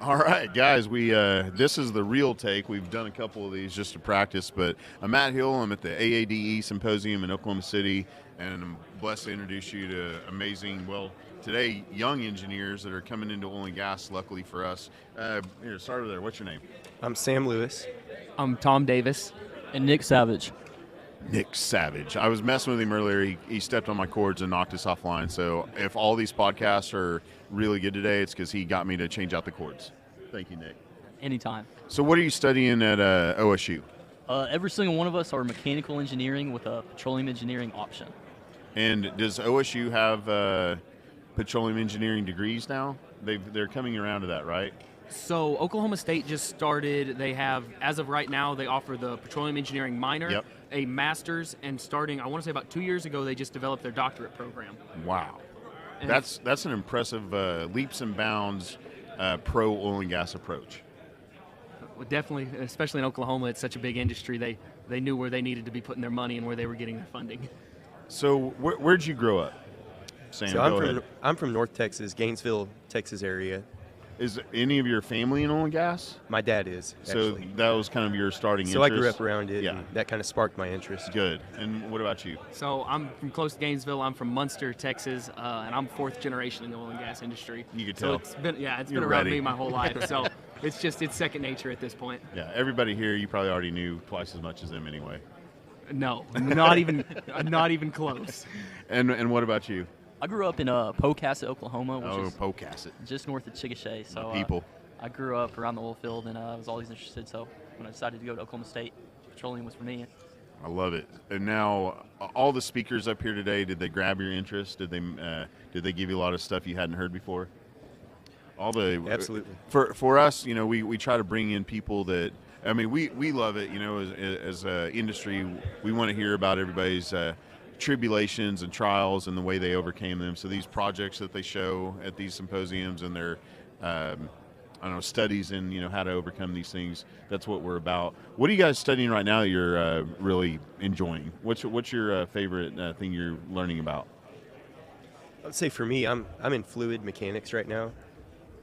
All right, guys, we this is the real take. We've done a couple of these just to practice, but I'm Matt Hill. I'm at the AADE Symposium in Oklahoma City, and I'm blessed to introduce you to amazing, today, young engineers that are coming into oil and gas, luckily for us. Here, start over there. What's your name? I'm Sam Lewis. I'm Tom Davis. And Nick Savage. Nick Savage. I was messing with him earlier. He stepped on my cords and knocked us offline. So if all these podcasts are really good today, it's because he got me to change out the cords. Thank you, Nick. Anytime. So what are you studying at OSU? Every single one of us are mechanical engineering with a petroleum engineering option. And does OSU have petroleum engineering degrees now? They're coming around to that, right? So Oklahoma State just started. They have, as of right now, they offer the petroleum engineering minor, a master's, and starting, I want to say about 2 years ago, they just developed their doctorate program. Wow. And That's an impressive leaps and bounds pro oil and gas approach. Definitely, especially in Oklahoma, it's such a big industry. They knew where they needed to be putting their money and where they were getting their funding. So where'd you grow up, Sam? So I'm from North Texas, Gainesville, Texas area. Is any of your family in oil and gas? My dad is, actually. So that was kind of your starting So interest? I grew up around it, Yeah. and that kind of sparked my interest. Good. And what about you? So I'm from close to Gainesville. I'm from Munster, Texas, and I'm fourth generation in the oil and gas industry. You could so tell. it's been You're been around ready. me my whole life. So it's second nature at this point. Yeah, everybody here, you probably already knew twice as much as them anyway. No, not even close. And what about you? I grew up in Pocasset, Oklahoma, which is Pocasset. just north of Chickasha. So People. I grew up around the oil field, and I was always interested. So when I decided to go to Oklahoma State, petroleum was for me. I love it. And now, all the speakers up here today, did they grab your interest? Did they give you a lot of stuff you hadn't heard before? Absolutely. For us, we try to bring in people that, we love it. As an industry, we want to hear about everybody's tribulations and trials and the way they overcame them. So these projects that they show at these symposiums and their studies in how to overcome these things, that's what we're about. What are you guys studying right now that you're really enjoying? What's your favorite thing you're learning about? I would say for me, I'm in fluid mechanics right now.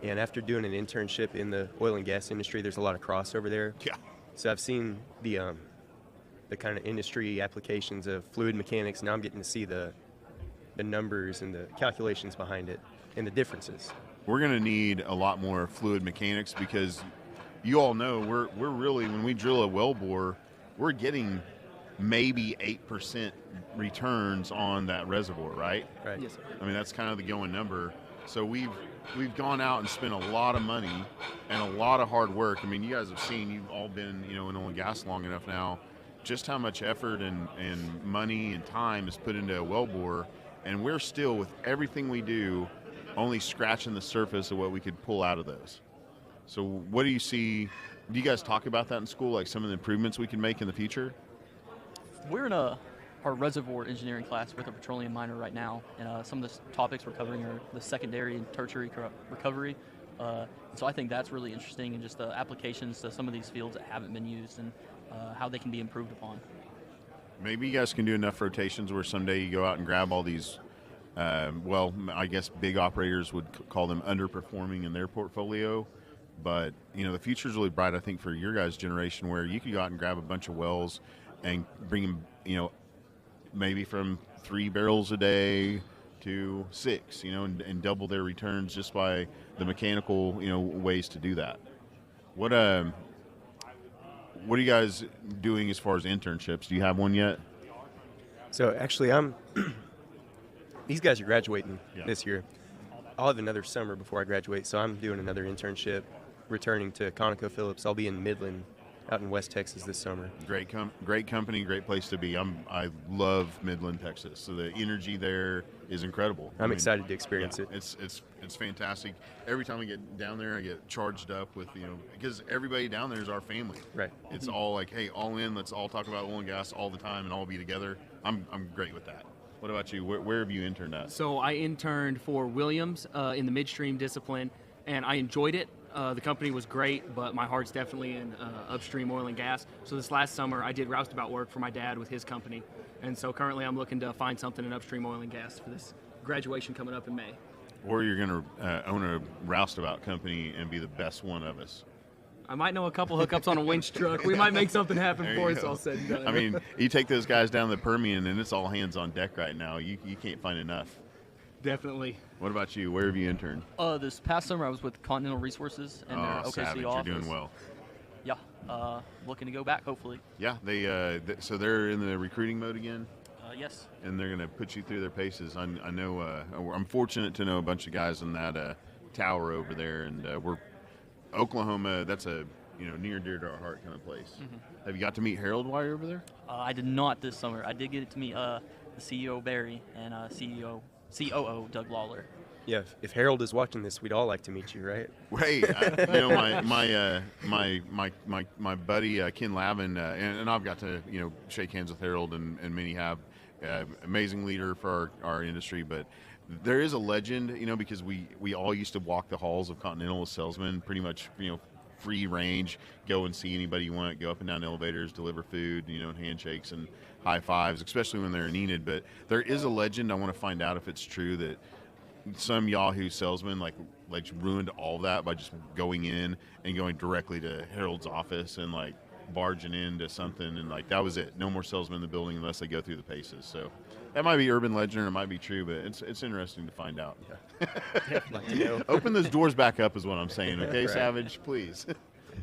And after doing an internship in the oil and gas industry, there's a lot of crossover there. Yeah. So I've seen the kind of industry applications of fluid mechanics. Now I'm getting to see the numbers and the calculations behind it and the differences. We're going to need a lot more fluid mechanics because you all know we're really, when we drill a well bore, we're getting maybe 8% returns on that reservoir, right? Right. Yes, sir. That's kind of the going number. So we've gone out and spent a lot of money and a lot of hard work. You guys have seen, you've all been, in oil and gas long enough now, just how much effort and money and time is put into a well bore. And we're still, with everything we do, only scratching the surface of what we could pull out of those. So what do you see? Do you guys talk about that in school, like some of the improvements we can make in the future? We're in our reservoir engineering class with a petroleum minor right now, and some of the topics we're covering are the secondary and tertiary recovery. So I think that's really interesting, and just the applications to some of these fields that haven't been used and how they can be improved upon. Maybe you guys can do enough rotations where someday you go out and grab all these, I guess big operators would call them underperforming in their portfolio. But, the future's really bright, I think, for your guys' generation, where you could go out and grab a bunch of wells and bring them, maybe from 3 barrels a day to 6, and double their returns just by the mechanical, ways to do that. What are you guys doing as far as internships? Do you have one yet? So actually, these guys are graduating this year. I'll have another summer before I graduate, so I'm doing another internship, returning to ConocoPhillips. I'll be in Midland, out in West Texas this summer. Great company, great place to be. I love Midland, Texas. So the energy there is incredible. I'm excited to experience it. It's fantastic. Every time I get down there, I get charged up with, because everybody down there is our family. Right. It's all like, hey, all in, let's all talk about oil and gas all the time and all be together. I'm great with that. What about you? Where have you interned at? So I interned for Williams in the midstream discipline, and I enjoyed it. The company was great, but my heart's definitely in upstream oil and gas. So this last summer, I did roustabout work for my dad with his company. And so currently I'm looking to find something in upstream oil and gas for this graduation coming up in May. Or you're going to own a roustabout company and be the best one of us. I might know a couple hookups on a winch truck. We might make something happen There before you it's go. all said and done. I mean, you take those guys down the Permian, and it's all hands on deck right now. You can't find enough. Definitely. What about you? Where have you interned? This past summer, I was with Continental Resources and their OKC savage. office. You're doing well. Yeah, looking to go back, hopefully. Yeah, so they're in the recruiting mode again, Yes. and they're going to put you through their paces. I know. I'm fortunate to know a bunch of guys in that tower over there, and we're Oklahoma. That's a near and dear to our heart kind of place. Mm-hmm. Have you got to meet Harold while you're over there? I did not this summer. I did get to meet the CEO Barry and COO Doug Lawler. Yeah, if Harold is watching this, we'd all like to meet you, right? Hey, my buddy Ken Lavin, and I've got to shake hands with Harold, and many have. Amazing leader for our industry, but there is a legend, because we all used to walk the halls of Continental as salesmen, pretty much, free range, go and see anybody you want, go up and down elevators, deliver food, and handshakes and high fives, especially when they're needed. But there is a legend. I want to find out if it's true that some Yahoo salesman like ruined all that by just going in and going directly to Harold's office and like barging into something, and like that was it. No more salesmen in the building unless they go through the paces. So that might be urban legend or it might be true, but it's interesting to find out. Open those doors back up is what I'm saying. Okay, Right. Savage, please.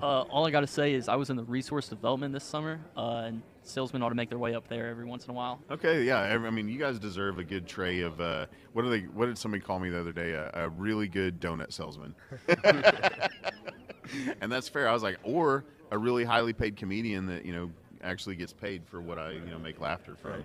All I got to say is I was in the resource development this summer, and salesmen ought to make their way up there every once in a while. Okay, yeah. I mean, you guys deserve a good tray of what did somebody call me the other day? A really good donut salesman. And that's fair. I was like, or a really highly paid comedian that actually gets paid for what I make laughter from.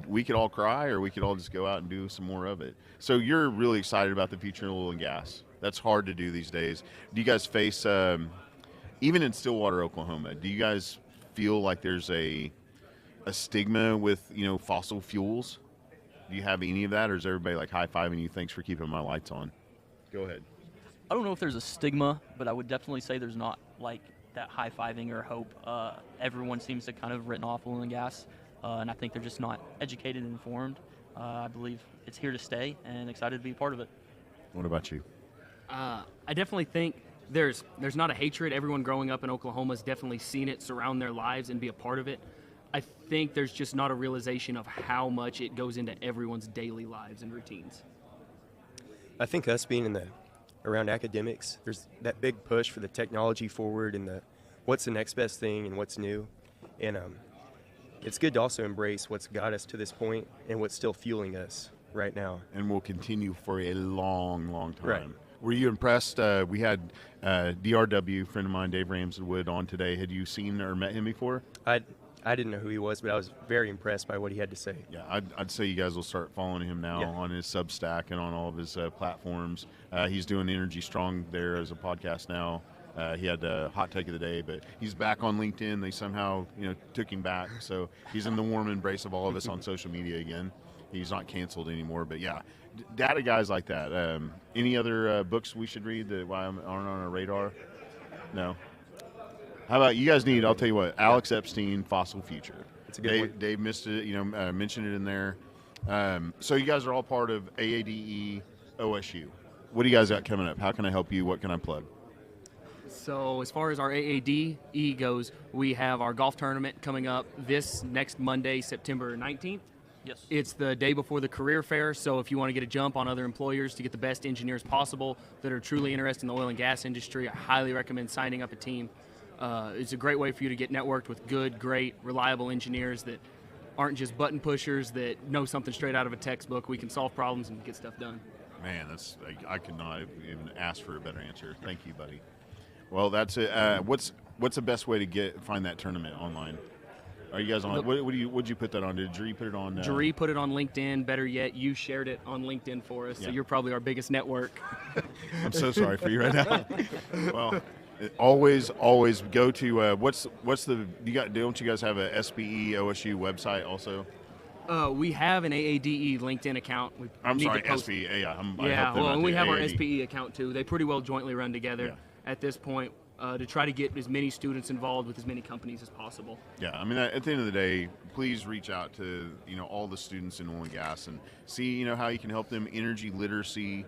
We could all cry, or we could all just go out and do some more of it. So you're really excited about the future of oil and gas. That's hard to do these days. Do you guys face even in Stillwater, Oklahoma? Do you guys feel like there's a stigma with fossil fuels? Do you have any of that, or is everybody like high-fiving you? Thanks for keeping my lights on. Go ahead. I don't know if there's a stigma, but I would definitely say there's not like that high-fiving or hope. Everyone seems to kind of written off oil and gas, and I think they're just not educated and informed. I believe it's here to stay, and excited to be a part of it. What about you? I definitely think there's not a hatred. Everyone growing up in Oklahoma has definitely seen it surround their lives and be a part of it. I think there's just not a realization of how much it goes into everyone's daily lives and routines. I think us being around academics, there's that big push for the technology forward and what's the next best thing and what's new. And it's good to also embrace what's got us to this point and what's still fueling us right now. And will continue for a long, long time. Right. Were you impressed? We had DRW, friend of mine, Dave Ramswood, on today. Had you seen or met him before? I didn't know who he was, but I was very impressed by what he had to say. Yeah, I'd say you guys will start following him now on his Substack and on all of his platforms. He's doing Energy Strong there as a podcast now. He had a hot take of the day, but he's back on LinkedIn. They somehow took him back, so he's in the warm embrace of all of us on social media again. He's not canceled anymore, but yeah, data guys like that. Any other books we should read that aren't on our radar? No. How about you guys need? I'll tell you what. Alex Epstein, Fossil Future. It's a good one. Dave missed it. Mentioned it in there. So you guys are all part of AADE OSU. What do you guys got coming up? How can I help you? What can I plug? So as far as our AADE goes, we have our golf tournament coming up this next Monday, September 19th. Yes. It's the day before the career fair, so if you want to get a jump on other employers to get the best engineers possible that are truly interested in the oil and gas industry, I highly recommend signing up a team. It's a great way for you to get networked with good, great, reliable engineers that aren't just button pushers that know something straight out of a textbook. We can solve problems and get stuff done. Man, I could not have even asked for a better answer. Thank you, buddy. Well, that's it. What's the best way to find that tournament online? Are you guys on? What'd you put that on? Did Dree put it on? Dree put it on LinkedIn. Better yet, you shared it on LinkedIn for us. So you're probably our biggest network. I'm so sorry for you right now. Well, always go to don't you guys have a SPE OSU website also? We have an AADE LinkedIn account. I'm sorry, SPE. Yeah, and we have our SPE account too. They pretty well jointly run together. At this point, to try to get as many students involved with as many companies as possible. Yeah, I mean, at the end of the day, please reach out to all the students in oil and gas and see how you can help them. Energy literacy,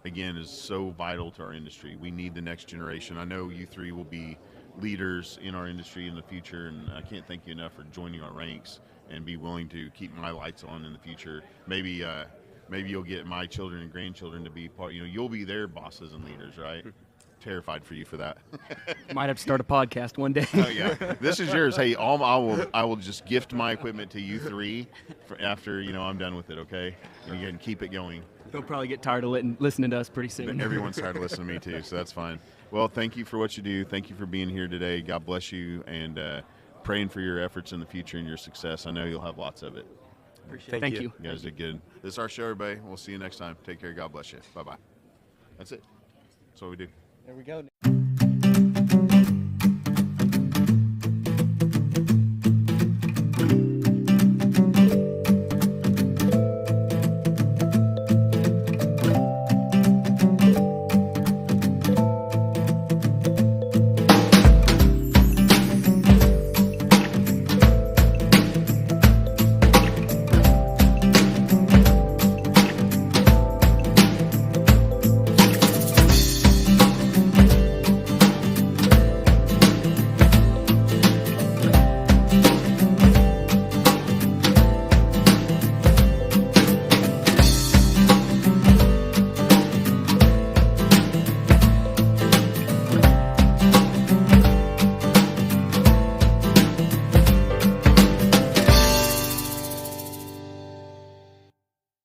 again, is so vital to our industry. We need the next generation. I know you three will be leaders in our industry in the future, and I can't thank you enough for joining our ranks and be willing to keep my lights on in the future. Maybe you'll get my children and grandchildren to be part. You'll be their bosses and leaders, right? Terrified for you for that. Might have to start a podcast one day. Oh yeah, this is yours. Hey, I will just gift my equipment to you three after I'm done with it. Okay, and you can keep it going. They'll probably get tired of listening to us pretty soon. Everyone's tired of listening to me too, so that's fine. Well, thank you for what you do. Thank you for being here today. God bless you, and praying for your efforts in the future and your success. I know you'll have lots of it. Appreciate it. Thank you. You guys did good. This is our show, everybody. We'll see you next time. Take care. God bless you. Bye bye. That's it. That's what we do. There we go.